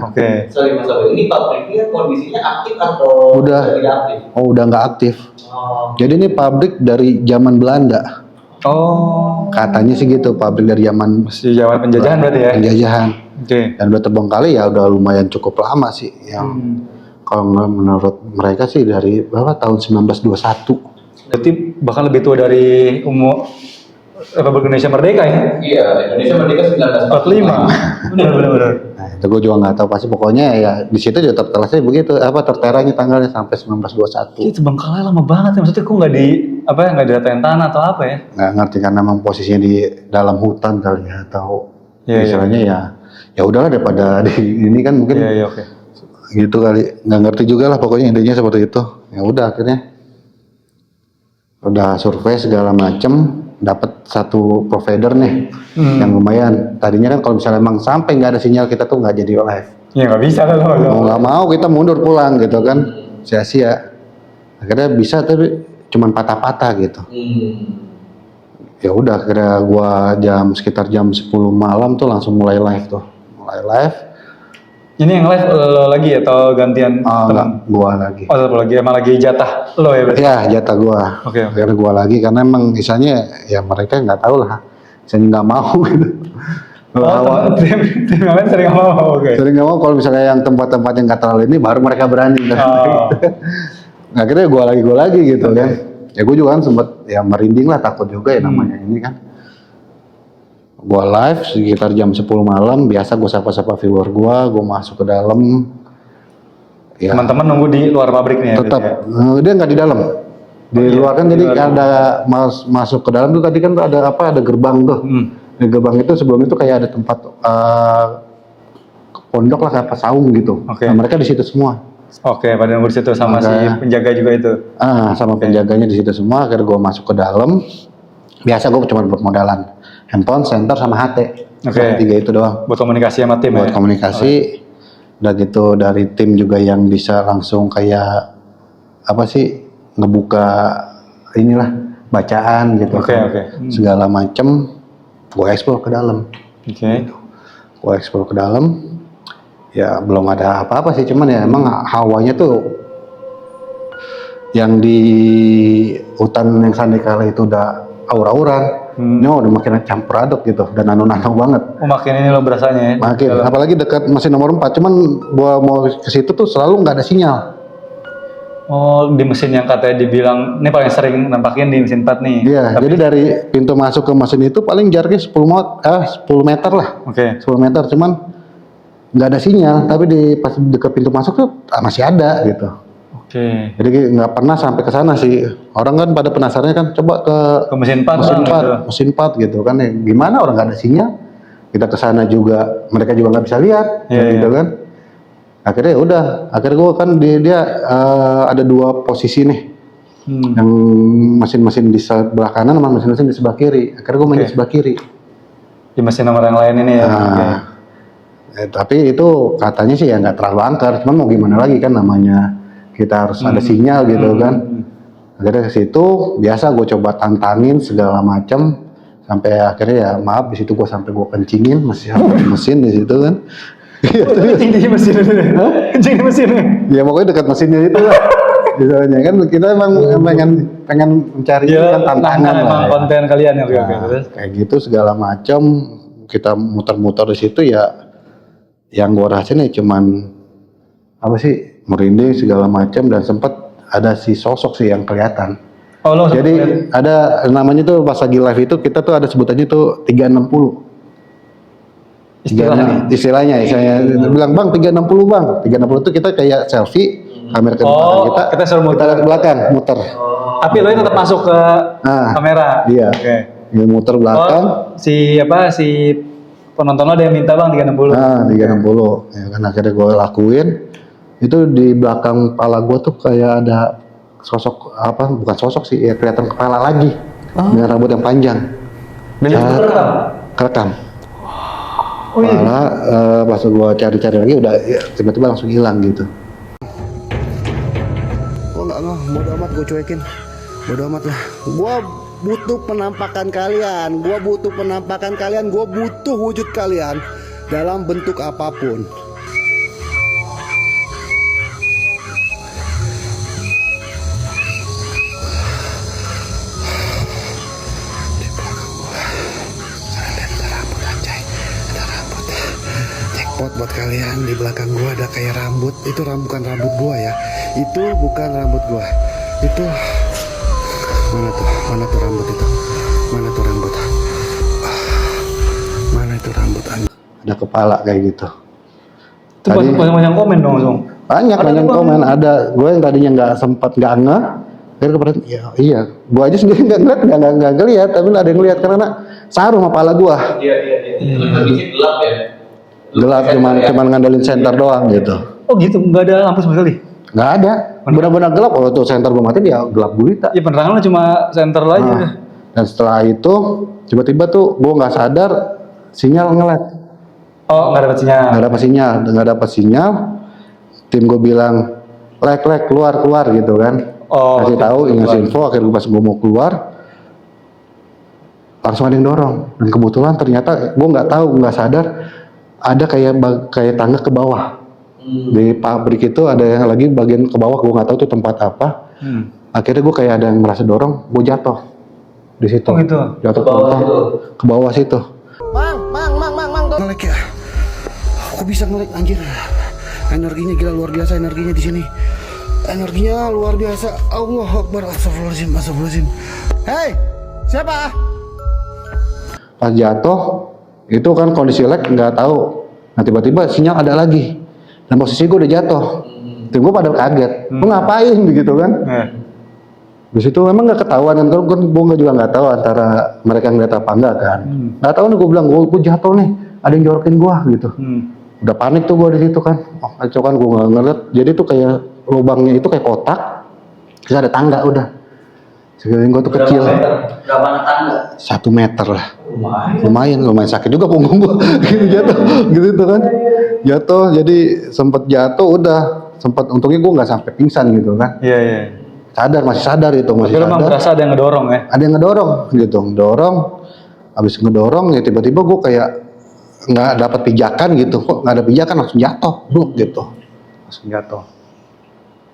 Oke. Sorry Mas Abel, ini pabriknya kondisinya aktif atau Udah. tidak aktif? Oh udah nggak aktif. Oh. Jadi ini pabrik dari zaman Belanda. Oh. Katanya sih gitu, pabrik dari zaman Masih zaman penjajahan berarti ya? penjajahan. Oke. Dan udah terbengkalai ya udah lumayan cukup lama sih. Yang kalau menurut mereka sih dari berapa tahun 1921. Berarti bahkan lebih tua dari umur Republik Indonesia Merdeka ya? Iya, Indonesia Merdeka 45. Benar. Nah itu gue juga nggak tahu pasti, pokoknya ya di situ juga tertelasnya begitu, terteranya tanggalnya sampai 1921. Itu bengkalai lama banget ya, maksudnya kok nggak di apa ya, nggak diratain tanah atau apa ya? Nggak ngerti karena memang posisinya di dalam hutan kali ya, atau Iya, misalnya ya udahlah daripada di ini kan mungkin Iya oke. gitu kali, nggak ngerti juga lah pokoknya intinya seperti itu. Ya udah akhirnya udah survei segala macem, dapat satu provider nih yang lumayan. Tadinya kan kalau misalnya emang sampai nggak ada sinyal kita tuh nggak jadi live. Ya nggak bisa lah Mau lo. nggak mau kita mundur pulang gitu kan, sia-sia. Akhirnya bisa tapi cuman patah-patah gitu. Ya udah akhirnya gua sekitar jam 10 malam tuh langsung mulai live tuh. Mulai live. Ini yang live lo lagi atau gantian Enggak, teman? gua lagi. Oh tetap lagi, emang lagi jatah lo ya berarti? Ya jatah gua. Oke. Akhirnya gua lagi karena emang misalnya ya mereka nggak tahu lah. Misalnya nggak mau gitu. Oh, tim yang lain sering mau, oke. Sering nggak mau kalau misalnya yang tempat-tempat yang nggak terlalu ini baru mereka berani. Oh. Akhirnya gua lagi gitu kan. Ya gua juga kan sempet ya merinding lah, takut juga ya namanya ini kan. Gua live sekitar jam 10 malam, biasa gua sapa-sapa viewer gua masuk ke dalam. Ya, Teman-teman nunggu di luar pabrik nih ya? tetap berarti ya? dia nggak di dalam. Di iya, luar kan di jadi luar. ada masuk ke dalam tuh tadi kan ada ada gerbang tuh. Di gerbang itu sebelum itu kayak ada tempat pondok lah kayak saung gitu. Oke. Nah, mereka di situ semua. Oke, pada nunggu di situ sama si Makanya. penjaga juga itu. Sama penjaganya di situ semua. Akhirnya gua masuk ke dalam. Biasa gua cuma bermodalan handphone, senter sama HT. Oke. Cuma 3 itu doang. Buat komunikasi sama tim Buat ya? komunikasi. Udah gitu dari tim juga yang bisa langsung kayak apa sih ngebuka inilah bacaan gitu Oke, kan. oke. Segala macem gue explore ke dalam. Oke. Gue explore ke dalam, ya belum ada apa-apa sih, cuman ya emang hawanya tuh yang di hutan yang Sandikala itu udah aur-auran. Ini udah makin campur aduk gitu dan nano-nano banget. Oh, makin ini lo berasanya ya. Makin, Dalam- apalagi dekat mesin nomor 4, cuman gua mau ke situ tuh selalu nggak ada sinyal. Oh, di mesin yang katanya dibilang ini paling sering nampakin di mesin 4 nih. Iya, Tapi- jadi dari pintu masuk ke mesin itu paling jaraknya 10 meter lah. Oke. 10 meter, cuman nggak ada sinyal, tapi di pas dekat pintu masuk tuh masih ada gitu. Oke. Jadi nggak pernah sampai ke sana sih. Orang kan pada penasarannya kan coba Ke mesin 4 mesin bang, 4, gitu. mesin 4 gitu kan. Ya, gimana orang nggak ada sinyal? Kita ke sana juga, mereka juga nggak bisa lihat, Iya, gitu iya. kan. Akhirnya ya udah, akhirnya gue kan dia ada 2 posisi nih. Yang mesin-mesin di sebelah kanan sama mesin-mesin di sebelah kiri. Akhirnya gue main di Oke. sebelah kiri. Di mesin nomor yang lain ini ya. Nah, tapi itu katanya sih ya nggak terlalu angker, cuman mau gimana lagi kan namanya kita harus ada sinyal gitu kan. Akhirnya ke situ biasa gue coba tantangin segala macam sampai akhirnya ya maaf di situ gue sampai gue kencingin mesin di situ kan. Kencing di mesin ini. Kencing di mesin ini. Ya pokoknya dekat mesinnya itu lah. Misalnya kan kita emang pengen mencari Ya, kan tantangan tantangan lah. emang Ya. konten kalian ya. Oke, oke. Nah, Terus. kayak gitu segala macam kita muter-muter di situ ya yang gua rasain ya cuman apa sih merinding segala macam dan sempat ada si sosok sih yang kelihatan. Oh, lo Jadi sempet lihat. ada namanya tuh pas lagi live itu kita tuh ada sebutannya tuh 360. Istilahnya. Saya bilang bang 360 bang. 360 itu kita kayak selfie kamera ke depan Oh, kita. kita suruh muter. Kita ke belakang muter. Tapi lo tetap masuk ke Nah, kamera. Iya. Oke. Ya, muter belakang. Oh, si penonton lo ada yang minta bang 360. Nah, 360. Ya kan akhirnya gue lakuin. Itu di belakang kepala gue tuh kayak ada sosok apa? Bukan sosok sih, ya kelihatan kepala lagi dengan rambut yang panjang. Dan itu Ah. terekam. Kerekam. Oh iya. Kepala pas gue cari-cari lagi udah ya, tiba-tiba langsung hilang gitu. Oh enggak, bodo amat gue cuekin. Bodo amat lah. Gua butuh penampakan kalian. Gua butuh penampakan kalian. Gua butuh wujud kalian dalam bentuk apapun. Di belakang gua. Kalian lihat ada rambut anjay. Ada rambut. Jackpot buat kalian. Di belakang gua ada kayak rambut. Itu bukan rambut gua ya. Itu bukan rambut gua. Itu mana tuh? Mana tuh rambut itu? Mana tuh rambut? Mana itu rambut anjing? Ada kepala kayak gitu. Itu banyak komen dong langsung. Banyak Ada banyak tuh, komen. Ada gue yang tadinya nggak sempat nggak ngeh. Akhirnya kemudian ya iya. Gue aja sendiri nggak ngeliat nggak ngeliat. Tapi ada yang ngeliat karena sarung sama kepala gue. Iya. Gelap ya. Gelap cuman ngandelin senter doang gitu. Oh gitu, nggak ada lampu sama sekali. Nggak ada. Benar-benar gelap. Kalau tuh senter gue mati dia gelap gulita. Ya penerangan lo cuma center aja. Nah, Udah. dan setelah itu tiba-tiba tuh gue nggak sadar sinyal ngelag. Oh nggak dapat sinyal. Nggak dapat sinyal. Tim gue bilang lag keluar gitu kan. Oh, Kasih oke, tahu keluar. ngasih info. Akhirnya pas gue mau keluar langsung ada yang dorong. Dan kebetulan ternyata gue nggak sadar ada kayak tangga ke bawah. Di pabrik itu ada yang lagi bagian ke bawah, gue nggak tahu tuh tempat apa. Akhirnya gue kayak ada yang merasa dorong, gue jatuh di situ. Oh, gitu? Jatuh ke bawah situ. Mang, ngelag ya. Aku bisa ngelag anjir. Energinya gila luar biasa energinya di sini. Energinya luar biasa. Allah Akbar. Astagfirullahaladzim. Hei, siapa? Pas jatuh itu kan kondisi lag nggak tahu. Nah tiba-tiba sinyal ada lagi. Dan posisi gue udah jatuh. Tim gue pada kaget. Lu ngapain begitu kan? Di situ memang nggak ketahuan kan, gue juga nggak tahu antara mereka ngeliat apa enggak kan. Nggak tahu nih gue bilang gue jatuh nih, ada yang jorokin gue gitu. Udah panik tuh gue di situ kan. Oh kacau kan gue nggak ngeliat. Jadi tuh kayak lubangnya itu kayak kotak, terus ada tangga udah. Sekeliling gue tuh kecil. Berapa anak tangga? 1 meter lah. Lumayan sakit juga punggung gue. Gitu jatuh, gitu tuh kan. Jatuh, jadi sempet jatuh udah. Sempet untungnya gue nggak sampai pingsan gitu kan. Iya. Masih sadar itu, masih Tapi lu emang sadar. berasa ada yang ngedorong ya? Ada yang ngedorong gitu, habis ngedorong ya tiba-tiba gue kayak nggak dapat pijakan gitu, kok nggak ada pijakan langsung jatuh, gitu, langsung jatuh.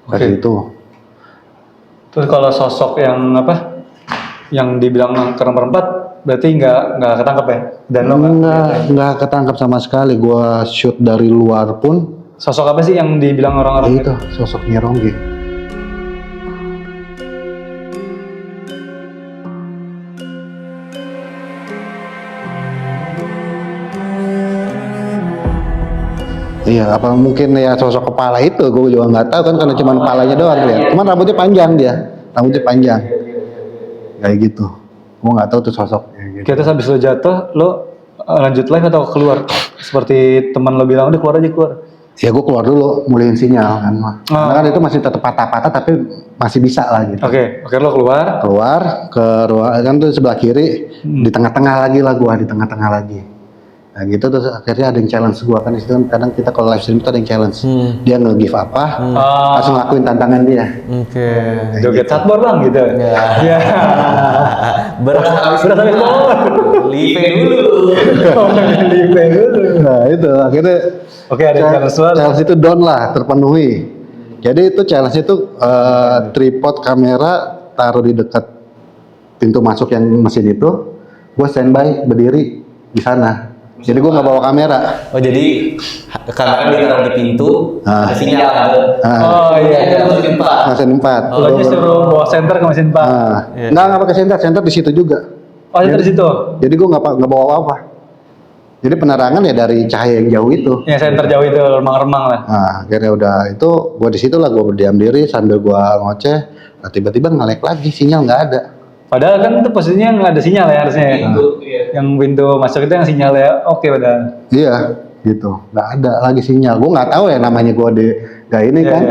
Kayak gitu. Terus kalau sosok yang apa? Yang dibilang angker nomor 4 berarti nggak ketangkep ya? Dan lo Nggak ketangkap sama sekali. Gue shoot dari luar pun. Sosok apa sih yang dibilang orang-orang? Itu sosoknya Ronggi. Iya, apa mungkin ya sosok kepala itu, gue juga nggak tahu kan karena cuma kepalanya doang lihat. Cuman rambutnya panjang dia, rambutnya panjang, kayak gitu. Gue nggak tahu tuh sosoknya. Gitu. Kita habis lo jatuh, lo lanjut live atau keluar? Seperti teman lo bilang, udah keluar aja keluar. Ya gue keluar dulu, mulihin sinyal kan. Karena kan itu masih tetap patah-patah tapi masih bisa lah gitu. Oke, lo keluar. Keluar ke ruang kan tuh sebelah kiri, di tengah-tengah lagi lah gua, di tengah-tengah lagi. Nah gitu terus akhirnya ada yang challenge gua kan di situ kan kadang kita kalau live stream itu ada yang challenge. Dia nge-give apa, langsung lakuin tantangan dia. Oke. Joget satbor bang gitu. Iya. Berasa habis live dulu. Live dulu. Nah itu akhirnya Oke, ada yang challenge luar. challenge itu down lah, terpenuhi. Jadi itu challenge itu tripod kamera taruh di dekat pintu masuk yang mesin itu, gue standby berdiri di sana. Jadi gue nggak bawa kamera. Oh jadi kamera ditaruh di pintu, ada sinyal kan? Oh iya. Mesin 4. Mesin 4. Lo aja suruh bawa senter ke mesin 4. Nggak pakai center di situ juga. Oh, itu di situ. Jadi gue nggak bawa apa-apa. Jadi penerangan ya dari cahaya yang jauh itu. Yang senter jauh itu remang-remang lah. Nah, akhirnya udah itu gue di situ lah gue berdiam diri sambil gue ngoceh. Nah, tiba-tiba nge-lag lagi, sinyal nggak ada. Padahal kan itu posisinya nggak ada sinyal ya harusnya. Yang pintu masuk itu yang sinyalnya oke padahal. Iya, gitu. Nggak ada lagi sinyal. Gue nggak tahu ya namanya gue di nggak ini kan.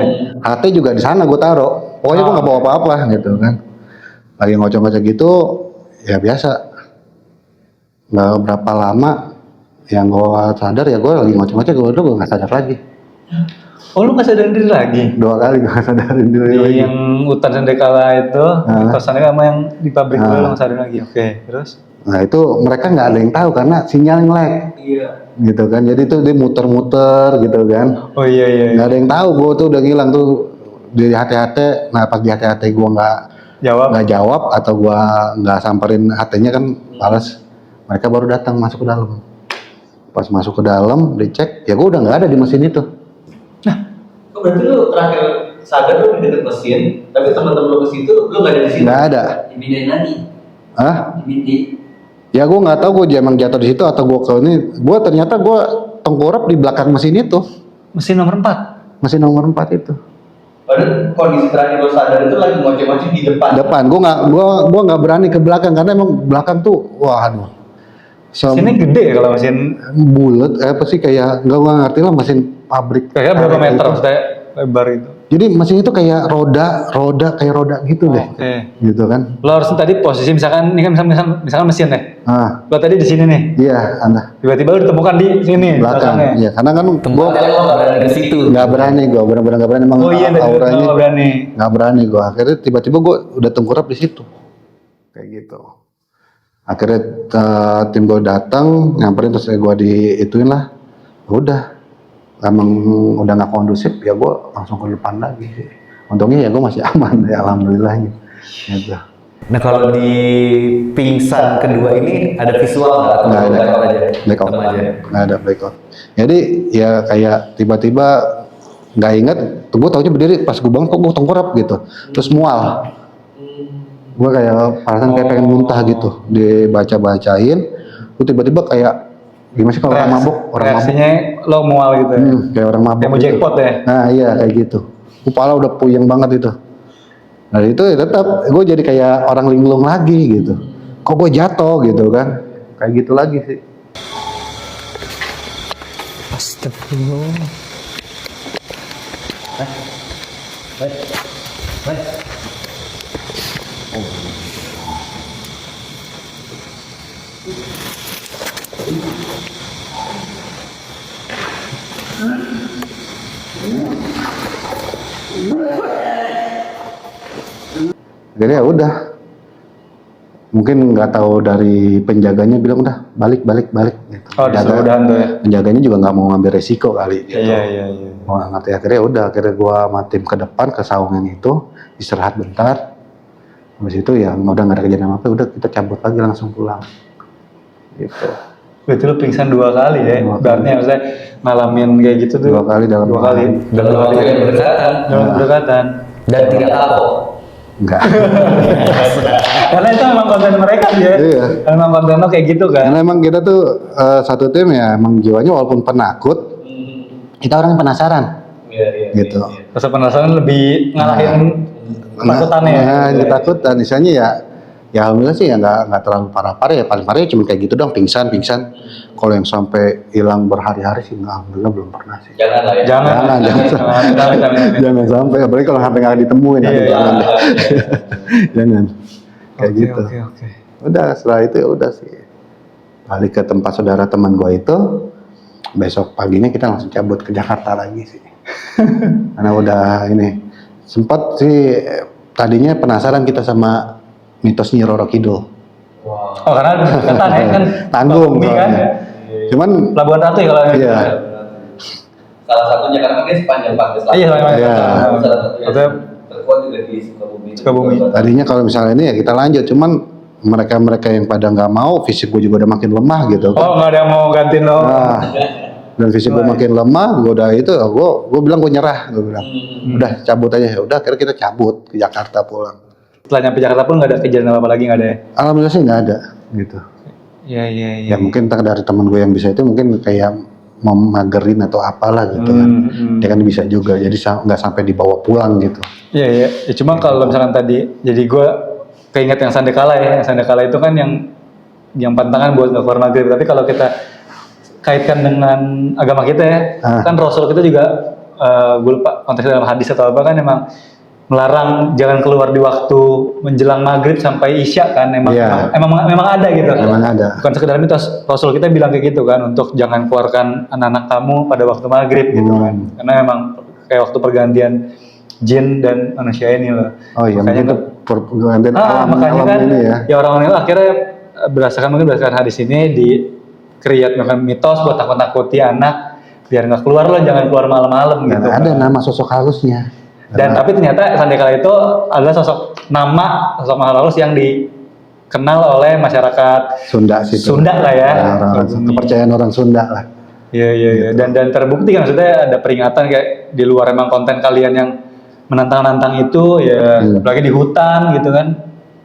HT juga di sana gue taruh. Pokoknya gue nggak bawa apa-apa gitu kan. Lagi ngoceh-ngoceh gitu, ya biasa. Nggak berapa lama, yang gue sadar ya gue lagi ngoceh-ngoceh gue nggak sadar lagi. Oh lu nggak sadarin diri lagi? 2 kali gue sadarin diri lagi. Yang hutan Sendekala itu, kosannya sama yang di pabrik lu nggak sadarin lagi. Oke, terus? Nah itu mereka nggak ada yang tahu karena sinyal nge-lag. Iya. Gitu kan, jadi tuh dia muter-muter gitu kan. Oh iya. Nggak ada yang tahu gue tuh udah ngilang tuh di HT-HT. Nah pas di HT-HT gue nggak jawab atau gue nggak samperin HT-nya kan males. Mereka baru datang masuk ke dalam. Pas masuk ke dalam dicek, ya gue udah nggak ada di mesin itu. Oh, berarti lu terakhir sadar lu di dekat mesin, tapi teman-teman lu ke situ lu nggak ada di situ. Nggak ada. Dipindahin lagi. Hah? Dipindahin. Ya gue nggak tahu gue emang jatuh di situ atau gue ke ini. Gue ternyata gue tengkurap di belakang mesin itu. Mesin nomor 4? Mesin nomor 4 itu. Padahal kondisi terakhir lu sadar itu lagi ngoceh-ngoceh di depan. Gue nggak berani ke belakang karena emang belakang tuh wah aduh. Mesinnya gede ya kalau mesin bulat, apa sih kayak nggak ngerti lah mesin pabrik. kayak berapa meter gitu. maksudnya lebar itu? Jadi mesin itu kayak roda gitu deh, Oke. gitu kan? Lo harus tadi posisi misalkan ini kan misalkan mesin ya. Lo tadi di sini nih. Iya, anda Tiba-tiba lo ditemukan di sini belakang. belakangnya. Iya, karena kan gue Lo nggak berani ke situ. nggak berani, gue benar-benar nggak berani. Emang Oh iya, auranya nggak berani. nggak berani gue. Akhirnya tiba-tiba gue udah tengkurap di situ, kayak gitu. Akhirnya tim gue datang, nyamperin terus gue diituin lah. Udah, emang udah nggak kondusif, ya gue langsung ke depan lagi. Untungnya ya gue masih aman, ya alhamdulillahnya. Gitu. Nah kalau di pingsan kedua ini ada visual nggak? Nggak ada, Blackout blackout aja. nggak ada blackout. Jadi ya kayak tiba-tiba nggak inget, gue taunya berdiri pas gue bangun kok gue tengkurap gitu, terus mual. Gue kayak perasaan kayak pengen muntah gitu, dibaca-bacain, gue tiba-tiba kayak gimana sih kalau orang mabuk, Reaksinya lo mual gitu ya. kayak orang mabuk. Kayak mau gitu. jackpot ya. Nah iya kayak gitu, kepala udah puyeng banget itu. Nah itu ya tetap gue jadi kayak orang linglung lagi gitu. Kok gue jatuh gitu kan, kayak gitu lagi sih. Astagfirullah. Jadi ya udah, mungkin nggak tahu dari penjaganya bilang udah balik gitu. Oh, disuruh udahan tuh ya. Penjaganya juga nggak mau ngambil resiko kali gitu. Iya. Mau ngerti, akhirnya gua sama tim ke depan ke saungan itu istirahat bentar. Habis itu ya udah nggak ada kejadian apa, udah kita cabut lagi langsung pulang. Gitu. Berarti lu pingsan 2 kali ya? Berarti maksudnya ngalamin kayak gitu tuh 2 kali dalam 2 kali. Dalam waktu yang berdekatan. Dalam berdekatan. Dan tidak kapok. Enggak. Karena itu memang konten mereka ya. Iya. Memang konten lo kayak gitu kan. Karena emang kita tuh satu tim ya emang jiwanya walaupun penakut, kita orang yang penasaran. Iya. Gitu. Rasa penasaran lebih ngalahin ketakutannya ya. Nah, ketakutan misalnya ya alhamdulillah sih ya nggak terlalu parah-parah ya, paling parah ya cuma kayak gitu dong, pingsan. Kalau yang sampai hilang berhari-hari sih alhamdulillah belum pernah sih. Jangan lah ya. Jangan. Jangan sampai, apalagi kalau sampai nggak ditemuin. Iya. Jangan deh. Jangan kayak gitu. Oke. Udah setelah itu ya udah sih balik ke tempat saudara teman gue itu. Besok paginya kita langsung cabut ke Jakarta lagi sih. Karena udah ini sempat sih tadinya penasaran kita sama mitos Nyi Roro Kidul. Oh karena deketan ya kan. Tanggung Bumi kan. soalnya. Cuman Pelabuhan Ratu ya kalau iya. Salah satunya karena kan dia sepanjang pantai selatan. Iya, sepanjang Iya. Salah satunya Maksudnya terkuat juga di Sukabumi. Sukabumi. Tadinya kalau misalnya ini ya kita lanjut, cuman mereka yang pada nggak mau, fisik gue juga udah makin lemah gitu. oh nggak ada yang mau gantiin lo. Nah, dan fisik gue makin lemah, gue udah itu, gue bilang gue nyerah, gue bilang, udah cabut aja, udah akhirnya kita cabut ke Jakarta pulang. Setelah nyampe Jakarta pun nggak ada kejadian apa lagi, nggak ada ya? Alhamdulillah sih nggak ada, gitu. Iya. Ya mungkin entah dari teman gue yang bisa itu mungkin kayak memagerin atau apalah gitu kan. Dia kan bisa juga, jadi nggak sampai dibawa pulang gitu. Iya. Ya, cuma kalau misalkan tadi, jadi gue keinget yang Sandekala ya. Yang Sandekala itu kan yang pantangan buat nggak keluar maghrib. Tapi kalau kita kaitkan dengan agama kita ya, kan Rasul kita juga, gue lupa konteksnya dalam hadis atau apa kan emang melarang jangan keluar di waktu menjelang maghrib sampai isya kan, emang ada gitu. Memang ada. Bukan sekedar mitos, Rasul kita bilang kayak gitu kan, untuk jangan keluarkan anak-anak kamu pada waktu maghrib gitu kan, karena memang kayak waktu pergantian jin dan manusia ini loh. Oh iya, makanya pergantian makanya kan ini ya. orang-orang itu akhirnya berdasarkan hadis ini di create mitos buat takut-takuti anak biar nggak keluar loh, jangan keluar malam-malam Dan gitu. ada nama sosok halusnya. Dan tapi ternyata Sandekala itu adalah sosok makhluk halus yang dikenal oleh masyarakat Sunda situ. Sunda lah ya. Kepercayaan orang Sunda lah. Iya. Dan terbukti kan, maksudnya ada peringatan kayak di luar emang konten kalian yang menantang-nantang itu ya, apalagi di hutan gitu kan.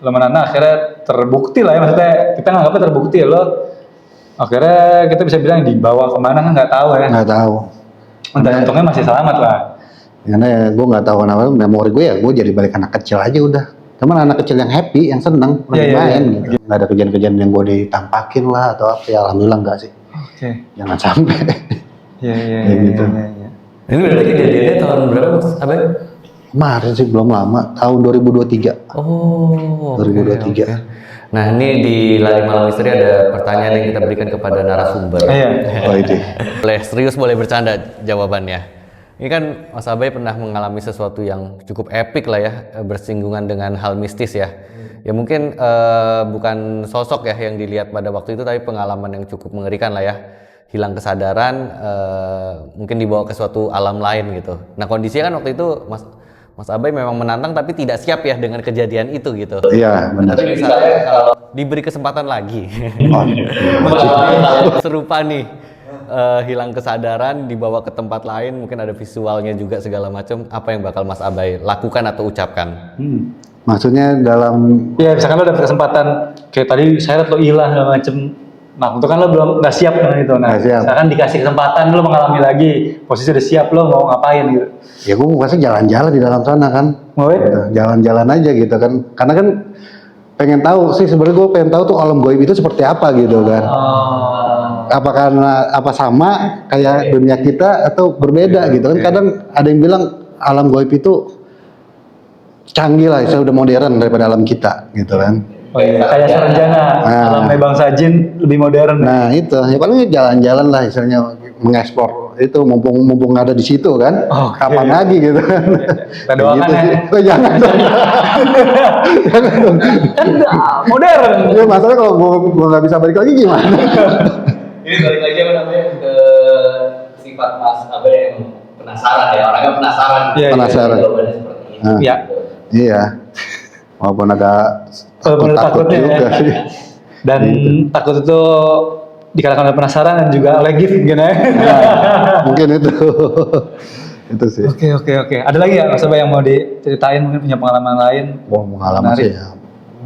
Lo menantang akhirnya terbukti lah ya, maksudnya kita nganggapnya terbukti ya, lo akhirnya kita bisa bilang dibawa kemana kan nggak tahu ya. Nggak tahu. Dan untungnya masih selamat lah. Karena ya, gue nggak tahu kenapa memori gue ya gue jadi balik anak kecil aja udah. Cuman anak kecil yang happy, yang seneng, lagi main gitu. Nggak ada kejadian-kejadian yang gue ditampakin lah atau apa, ya alhamdulillah enggak sih. Oke. Jangan sampai. Iya. Gitu. Ini berarti kejadiannya tahun berapa Mas Abe? Kemarin sih belum lama, tahun 2023. Oh. 2023. Nah ini di Lari Malam Misteri ada pertanyaan yang kita berikan kepada narasumber. Iya. Oh itu. Boleh serius, boleh bercanda jawabannya. Ini kan Mas Abai pernah mengalami sesuatu yang cukup epik lah ya, bersinggungan dengan hal mistis ya. Ya mungkin bukan sosok ya yang dilihat pada waktu itu, tapi pengalaman yang cukup mengerikan lah ya. Hilang kesadaran, mungkin dibawa ke suatu alam lain gitu. Nah kondisinya kan waktu itu Mas Abai memang menantang tapi tidak siap ya dengan kejadian itu gitu. Iya benar. Tapi misalnya kalau diberi kesempatan lagi, serupa nih. Hilang kesadaran, dibawa ke tempat lain, mungkin ada visualnya juga segala macam, apa yang bakal Mas Abai lakukan atau ucapkan? Maksudnya dalam Ya misalkan lo dapet kesempatan kayak tadi seret lo hilang segala macem, nah itu kan lo belum nggak siap dengan itu. Nah Nggak siap. misalkan dikasih kesempatan lo mengalami lagi, posisi udah siap, lo mau ngapain gitu? ya gue pasti jalan-jalan di dalam sana kan. Mau ya? Gitu. Jalan-jalan aja gitu kan. Karena kan pengen tahu sih, sebenarnya gue pengen tahu tuh alam gaib itu seperti apa gitu kan. Apa karena apa sama kayak dunia kita atau berbeda gitu kan. Kadang ada yang bilang alam gaib itu canggih lah, saya udah modern daripada alam kita gitu kan. Oh iya, kayak Saranjana, alamnya bangsa jin lebih modern. Nah itu, ya paling jalan-jalan lah istilahnya mengeksplor itu mumpung ada di situ kan. Oke. Kapan lagi gitu kan. Kita doakan Gitu ya. sih. Oh, jangan dong. Jangan dong. Kan modern. Ya masalah kalau gua nggak bisa balik lagi gimana? Ini balik lagi apa namanya ke sifat Mas Abai yang penasaran ya, orangnya penasaran. Iya, Penasaran. Jawabannya seperti ini. Nah, Iya. Iya. Walaupun ada Walaupun ada takut takutnya juga ya. sih. Dan takut itu dikalahkan oleh penasaran dan juga oleh gift gitu ya. Mungkin itu. Itu sih. Oke. Ada lagi ya Mas Abai yang mau diceritain, mungkin punya pengalaman lain? Wah, pengalaman Menarik. sih ya.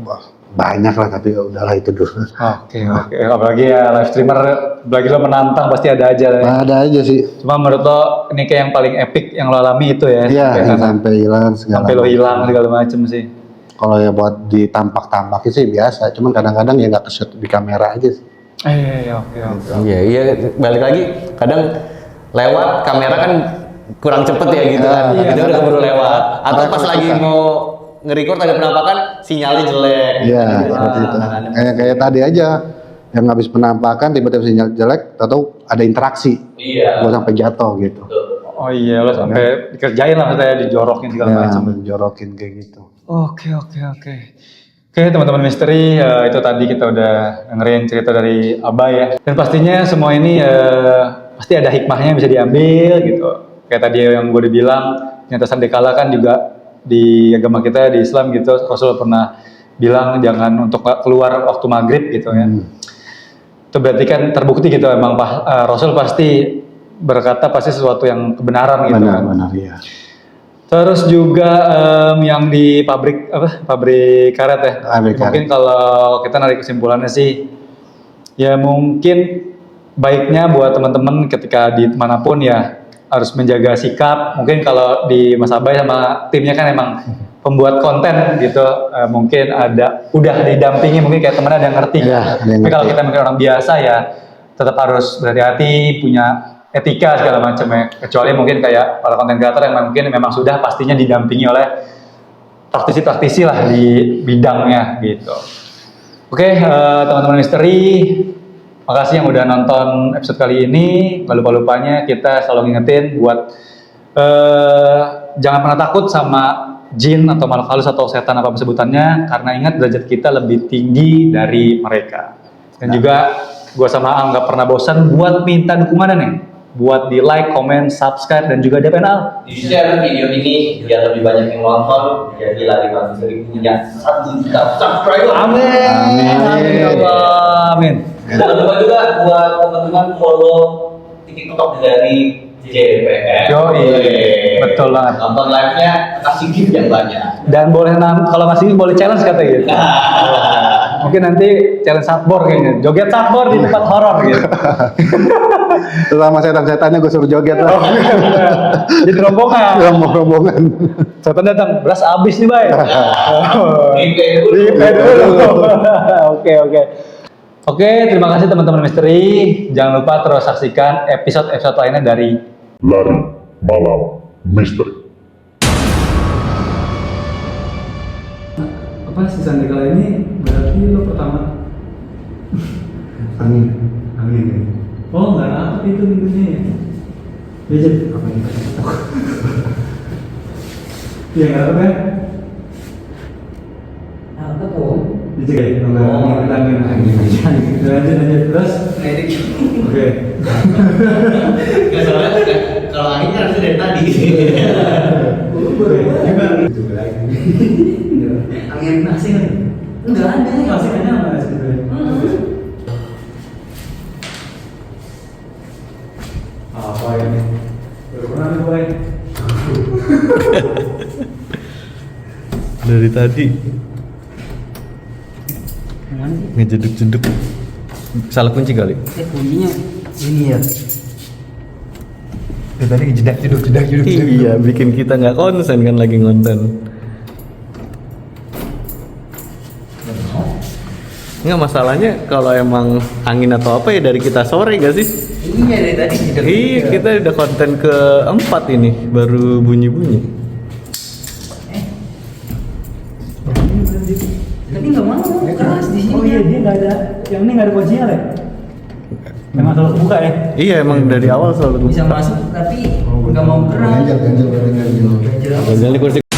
Wah, banyak lah tapi udahlah itu dulu. Oke. Apalagi ya live streamer, apalagi lo menantang pasti ada aja. Ya. Ada aja sih. Cuma menurut lo ini kayak yang paling epic yang lo alami itu ya? Iya, Kayak yang sampai hilang segala. sampai lo macam. hilang segala macem sih. Kalau ya buat ditampak-tampakin sih biasa, cuman kadang-kadang ya nggak ke-shoot di kamera aja sih. Oke. Iya, balik lagi kadang lewat kamera kan kurang cepet ya gitu kan. Iya. Kita udah keburu lewat. Atau Makanya pas kalau lagi kita- mau nge-record ada penampakan sinyalnya jelek. Iya, seperti itu. Kayak tadi aja yang habis penampakan tiba-tiba sinyal jelek, atau ada interaksi. Iya. Gua sampai jatuh gitu. Oh iya, lo sampai dikerjain lah maksudnya, dijorokin segala Ya, macam. menjorokin kayak gitu. Oke. Oke teman-teman misteri, itu tadi kita udah dengerin cerita dari Abai ya. Dan pastinya semua ini pasti ada hikmahnya yang bisa diambil gitu. Kayak tadi yang gue udah bilang, ternyata sandekala kan juga di agama kita, di Islam gitu, Rasul pernah bilang jangan untuk keluar waktu maghrib gitu ya. Itu berarti kan terbukti gitu emang Rasul pasti berkata pasti sesuatu yang kebenaran gitu kan. Benar, iya. Terus juga yang di pabrik karet ya. Pabrik karet. Mungkin kalau kita narik kesimpulannya sih, ya mungkin baiknya buat teman-teman ketika di manapun ya harus menjaga sikap. Mungkin kalau di Mas Abai sama timnya kan emang pembuat konten gitu, mungkin udah didampingi, mungkin kayak temennya ada yang ngerti. Iya, ada yang Tapi kalau ngerti. kita mungkin orang biasa ya tetap harus berhati-hati, punya etika segala macam ya. Kecuali mungkin kayak para konten kreator yang mungkin memang sudah pastinya didampingi oleh praktisi-praktisi lah di bidangnya gitu. Oke, teman-teman misteri, makasih yang udah nonton episode kali ini. Gak lupa-lupanya kita selalu ngingetin buat jangan pernah takut sama jin atau makhluk halus atau setan apa sebutannya, karena ingat derajat kita lebih tinggi dari mereka. Dan juga gue sama Al nggak pernah bosan buat minta dukungannya nih, buat di like, comment, subscribe, dan juga DP Al. Di share video ini biar lebih banyak yang nonton, jadi lagi sering punya 1 juta subscriber. Amin ya Allah, amin. Jangan lupa juga buat teman-teman follow TikTok dari JPM. Yoi, betul banget. Nonton live-nya kasih gift yang banyak. Dan boleh kalau masih boleh challenge katanya gitu. Mungkin nanti challenge satbor kayaknya, joget satbor di tempat horor gitu. Selama setan-setannya gue suruh joget lah. Jadi rombongan. Rombongan. Setan datang, beras habis nih, Bay. Replay dulu. Replay dulu. Oke. Oke, terima kasih teman-teman misteri. Jangan lupa terus saksikan episode-episode lainnya dari Lari Malam Misteri. apa si Sandikala ini berarti lo pertama Angin. oh nggak dapet itu minggunya ya jadi apa yang kita iya nggak dapet ya Apa tuh? dijaga angin lanjut terus oke Nggak soalnya kalau angin kan harusnya dari tadi. angin nasi kan Enggak ada. nasi kan apa sih apa ini berulang gue Dari tadi ngejeduk-jeduk. Salah kunci kali. Kuncinya ini ya. tadi jedak jeduk Iya, bikin kita nggak konsen kan lagi ngonten. Nggak, masalahnya kalau emang angin atau apa ya dari kita sore gak sih? Iya dari tadi. Iya, kita udah konten keempat ini baru bunyi-bunyi. nggak mau keras di sini. Oh iya dia nggak ada, yang ini nggak ada kuncinya ya? Emang selalu buka ya? Iya emang dari awal selalu Bisa masuk tapi nggak mau keras. ganjel ganjel di kursi